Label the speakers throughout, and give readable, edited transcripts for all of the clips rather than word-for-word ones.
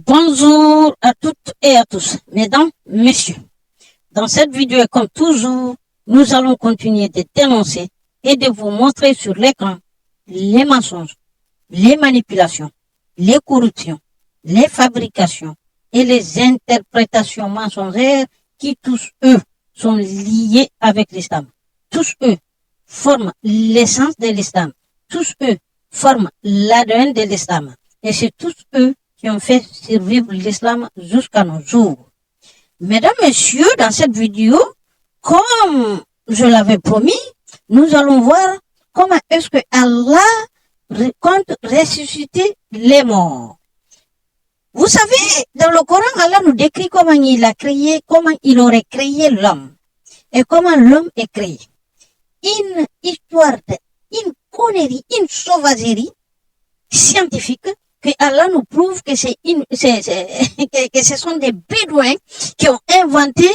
Speaker 1: Bonjour à toutes et à tous, mesdames, messieurs. Dans cette vidéo, comme toujours, nous allons continuer de dénoncer et de vous montrer sur l'écran les mensonges, les manipulations, les corruptions, les fabrications et les interprétations mensongères qui tous eux sont liés avec l'islam. Tous eux forment l'essence de l'islam. Tous eux forment l'ADN de l'islam. Et c'est tous eux qui ont fait survivre l'islam jusqu'à nos jours. Mesdames, messieurs, dans cette vidéo, comme je l'avais promis, nous allons voir comment est-ce que Allah compte ressusciter les morts. Vous savez, dans le Coran, Allah nous décrit comment il a créé, comment il aurait créé l'homme et comment l'homme est créé. Une histoire, une connerie, une sauvagerie scientifique que Allah nous prouve que que ce sont des bédouins qui ont inventé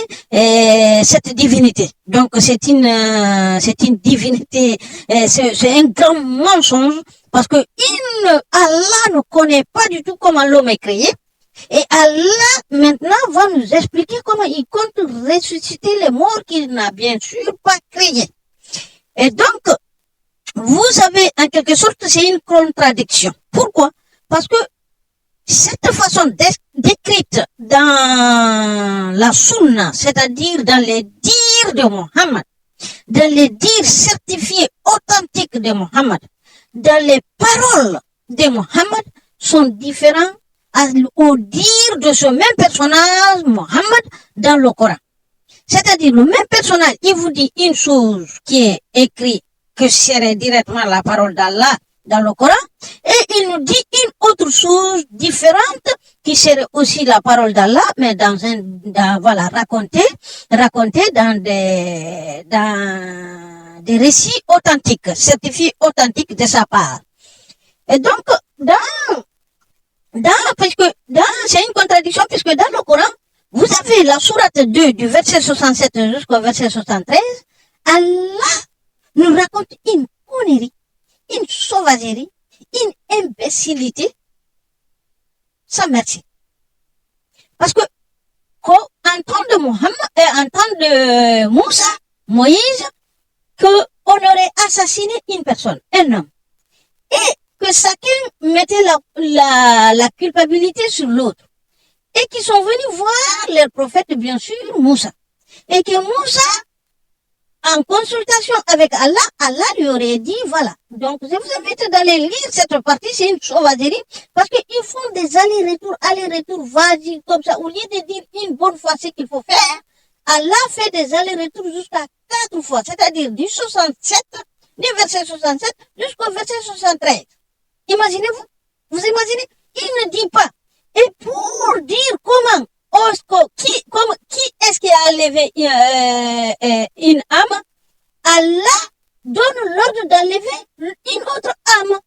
Speaker 1: cette divinité. Donc c'est une divinité, c'est un grand mensonge parce que Allah ne connaît pas du tout comment l'homme est créé. Et Allah maintenant va nous expliquer comment il compte ressusciter les morts qu'il n'a bien sûr pas créés. Et donc, vous savez, en quelque sorte, c'est une contradiction. Pourquoi? Parce que cette façon décrite dans la sunna, c'est-à-dire dans les dires de Mohammed, dans les dires certifiés authentiques de Mohammed, dans les paroles de Mohammed, sont différents au dire de ce même personnage, Mohammed, dans le Coran. C'est-à-dire, le même personnage, il vous dit une chose qui est écrite, que serait directement la parole d'Allah dans le Coran, et il nous dit une autre chose différente qui serait aussi la parole d'Allah, mais racontée dans des récits authentiques, certifiés authentiques de sa part. Et donc, c'est une contradiction puisque dans le Coran, vous avez la sourate 2 du verset 67 jusqu'au verset 73, Allah nous raconte une connerie, une sauvagerie, une imbécilité, sans merci. Parce que, en temps de Moïse, qu'on aurait assassiné une personne, un homme, et que chacun mettait la culpabilité sur l'autre, et qui sont venus voir leur prophète, bien sûr, Moussa, et que Moussa, en consultation avec Allah, Allah lui aurait dit, voilà. Donc, je vous invite d'aller lire cette partie, c'est une sauvagerie, parce qu'ils font des allers-retours, vas-y, comme ça. Au lieu de dire une bonne fois ce qu'il faut faire, Allah fait des allers-retours jusqu'à 4 fois, c'est-à-dire du 67, du verset 67 jusqu'au verset 73. Imaginez-vous, vous imaginez? Il ne dit pas. Et pour dire comment, qui est-ce qui a enlevé une âme, Allah donne l'ordre d'enlever une autre âme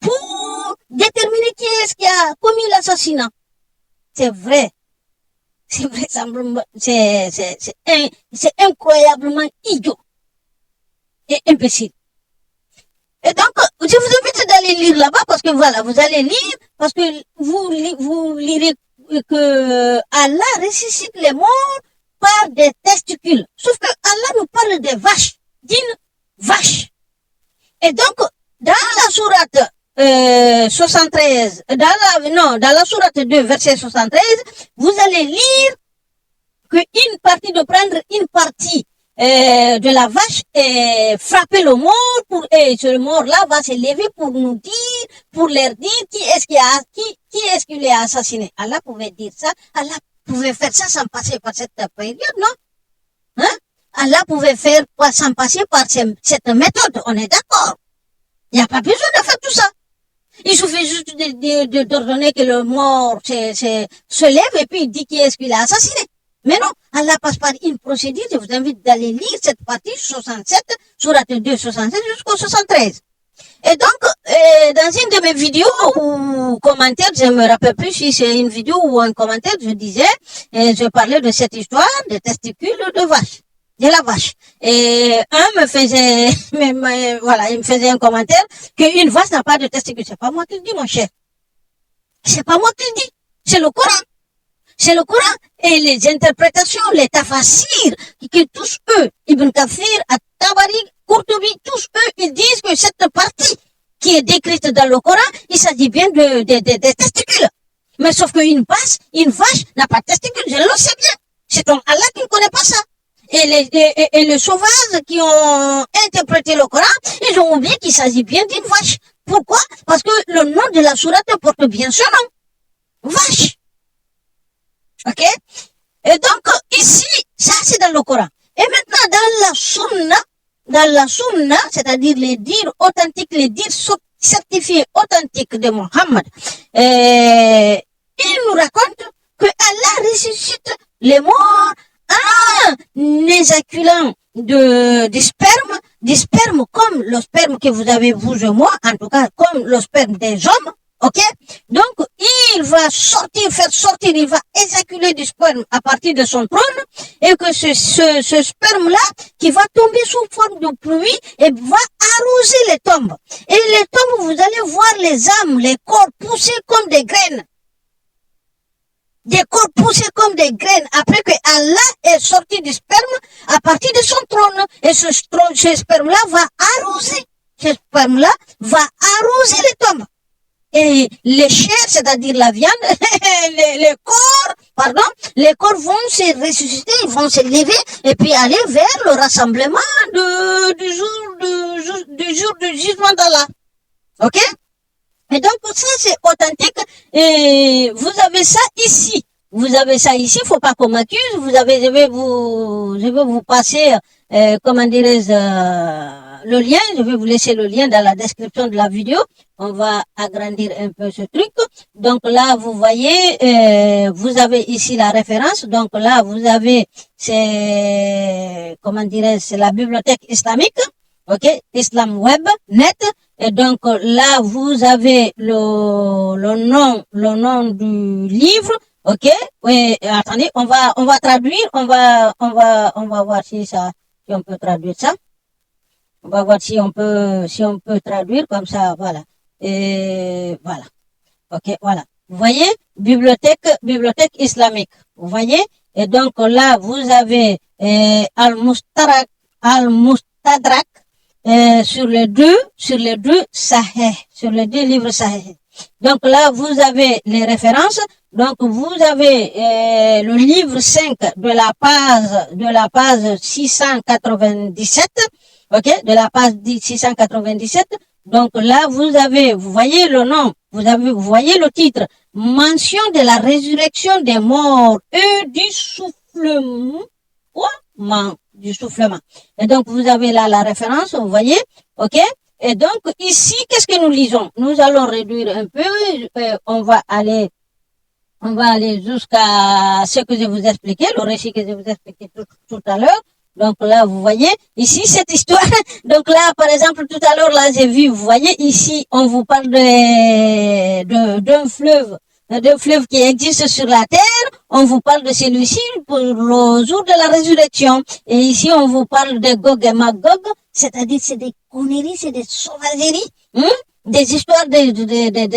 Speaker 1: pour déterminer qui est-ce qui a commis l'assassinat. C'est vrai, c'est incroyablement idiot et imbécile. Et donc, je vous invite d'aller lire là-bas parce que voilà, vous allez lire parce que vous lirez que Allah ressuscite les morts par des testicules. Sauf que Allah nous parle des vaches, d'une vache. Et donc, dans la sourate 73, dans la sourate 2, verset 73, vous allez lire qu'une partie de prendre une partie de la vache et frapper le mort et ce mort-là va se lever pour nous dire, pour leur dire qui est-ce qui l'a assassiné. Allah pouvait dire ça, Allah pouvait faire ça sans passer par cette période, non? Hein? Allah pouvait faire sans passer par cette méthode, on est d'accord. Il n'y a pas besoin de faire tout ça. Il suffit juste d'ordonner que le mort se lève et puis il dit qui est-ce qui l'a assassiné. Mais non, Allah passe par une procédure, je vous invite d'aller lire cette partie 67, sourate 2, 67 jusqu'au 73. Et donc, dans une de mes vidéos ou commentaires, je me rappelle plus si c'est une vidéo ou un commentaire, je disais, je parlais de cette histoire des testicules de vache, de la vache. Et un me faisait, il me faisait un commentaire qu'une vache n'a pas de testicules. C'est pas moi qui le dis, mon cher. C'est pas moi qui le dis. c'est le Coran. C'est le Coran et les interprétations, les tafassirs qui tous eux, Ibn Kathir, At-Tabari, Qurtubi, tous eux, ils disent que cette partie qui est décrite dans le Coran, il s'agit bien de testicules. Mais sauf qu'une vache n'a pas de testicules, je le sais bien. C'est ton Allah qui ne connaît pas ça. Et les sauvages qui ont interprété le Coran, ils ont oublié qu'il s'agit bien d'une vache. Pourquoi? Parce que le nom de la sourate porte bien ce nom. Vache. Ok? Et donc, ici, ça c'est dans le Coran. Et maintenant, dans la sunna, c'est-à-dire les dires authentiques, les dires certifiés authentiques de Mohammed, il nous raconte que Allah ressuscite les morts en éjaculant du sperme comme le sperme que vous avez vous et moi, en tout cas comme le sperme des hommes. Ok? Donc, il va il va éjaculer du sperme à partir de son trône, et que ce sperme-là, qui va tomber sous forme de pluie, et va arroser les tombes. Et les tombes, vous allez voir les âmes, les corps poussés comme des graines. Des corps poussés comme des graines, après que Allah est sorti du sperme à partir de son trône. Et ce sperme-là va arroser. Ce sperme-là va arroser les tombes. Et les chairs, c'est-à-dire la viande, les corps vont se ressusciter, ils vont se lever et puis aller vers le rassemblement du jour du jugement d'Allah. Ok? Et donc ça c'est authentique. Et vous avez ça ici. Faut pas qu'on m'accuse. Je vais vous passer, comment dirais-je, le lien. Je vais vous laisser le lien dans la description de la vidéo. On va agrandir un peu ce truc. Donc là, vous voyez, vous avez ici la référence. Donc là, vous avez, c'est la bibliothèque islamique. Ok, Islam Web, net. Et donc là, vous avez le nom du livre. Ok, oui, attendez, on va traduire, on va voir si on peut traduire ça. On va voir si on peut traduire comme ça, voilà. Et voilà. Ok, voilà. Vous voyez, bibliothèque islamique. Vous voyez? Et donc là, vous avez Al-Mustadrak sur les deux Sahih, sur les deux livres Sahih. Donc là, vous avez les références. Donc vous avez le livre 5 de la page 697. Ok, de la page 697. Donc là, vous voyez le nom, vous voyez le titre, mention de la résurrection des morts et du soufflement. Du soufflement. Et donc, vous avez là la référence, vous voyez, ok? Et donc, ici, qu'est-ce que nous lisons? Nous allons réduire un peu, on va aller jusqu'à ce que je vous expliquais, le récit que je vous expliquais tout à l'heure. Donc là, vous voyez, ici, cette histoire. Donc là, par exemple, tout à l'heure, là, j'ai vu, vous voyez, ici, on vous parle d'un fleuve qui existe sur la terre. On vous parle de celui-ci pour le jour de la résurrection. Et ici, on vous parle de Gog et Magog, c'est-à-dire, c'est des conneries, c'est des sauvageries, des histoires des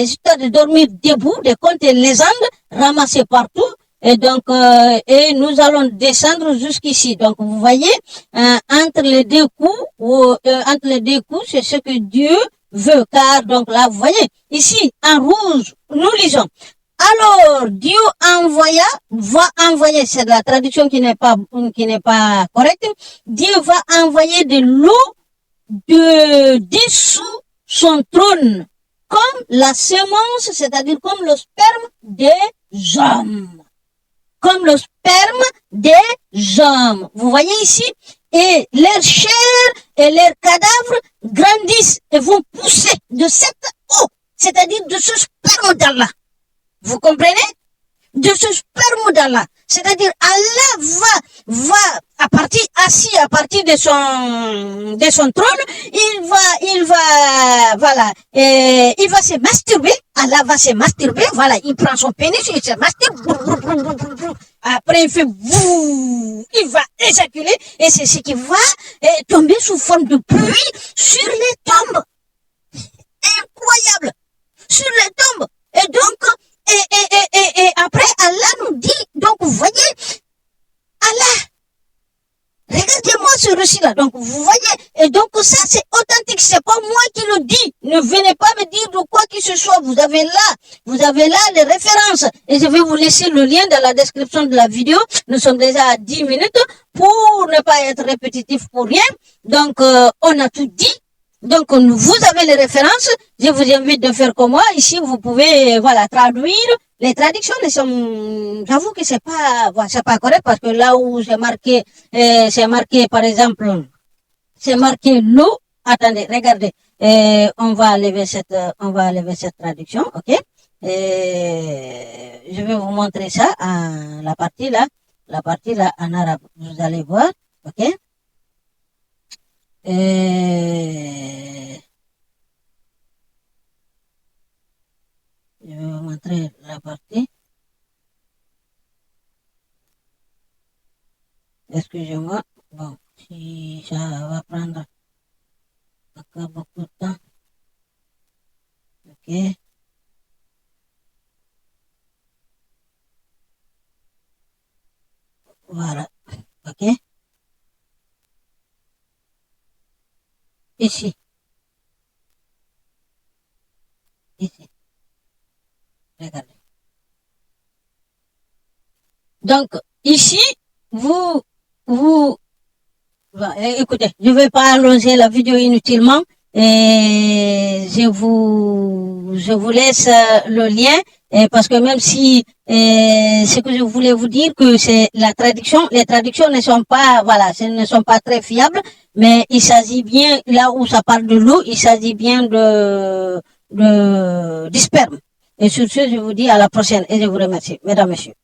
Speaker 1: histoires de dormir debout, des contes et légendes ramassés partout. Et donc, et nous allons descendre jusqu'ici. Donc, vous voyez, entre les deux coups, c'est ce que Dieu veut. Car, donc là, vous voyez, ici, en rouge, nous lisons. Alors, Dieu va envoyer, c'est la traduction qui n'est pas correcte. Dieu va envoyer de l'eau dessous son trône, comme la semence, c'est-à-dire comme le sperme des hommes. Comme le sperme des hommes. Vous voyez ici? Et leur chair et leurs cadavres grandissent et vont pousser de cette eau, c'est-à-dire de ce sperme d'Allah. Vous comprenez? De ce sperme d'Allah. C'est-à-dire Allah va à partir de son trône, il va se masturber. Allah va se masturber. Voilà, il prend son pénis, il se masturbe. Après il fait il va éjaculer et c'est ce qui va tomber sous forme de pluie sur les tombes. Incroyable. Sur les tombes. Et donc, et après là. Donc, vous voyez, et donc ça, c'est authentique, c'est pas moi qui le dis. Ne venez pas me dire de quoi que ce soit. Vous avez là les références. Et je vais vous laisser le lien dans la description de la vidéo. Nous sommes déjà à 10 minutes pour ne pas être répétitif pour rien. Donc, on a tout dit. Donc, vous avez les références. Je vous invite de faire comme moi. Ici, vous pouvez, voilà, traduire. Les traductions, j'avoue que c'est pas correct parce que là où c'est marqué, par exemple, c'est marqué l'eau. Attendez, regardez. On va enlever cette traduction, ok? Je vais vous montrer ça la partie là en arabe. Vous allez voir, ok? Je vais vous montrer la partie. Excusez-moi. Bon, si ça va prendre encore beaucoup de temps. Ok. Voilà. Ok. Ici. Regardez. Donc, ici, écoutez, je ne vais pas allonger la vidéo inutilement et je vous laisse le lien parce que même si ce que je voulais vous dire que c'est la traduction, les traductions ne sont pas, voilà, ce ne sont pas très fiables, mais il s'agit bien, là où ça parle de l'eau, il s'agit bien du sperme. Et sur ce, je vous dis à la prochaine et je vous remercie, mesdames, messieurs.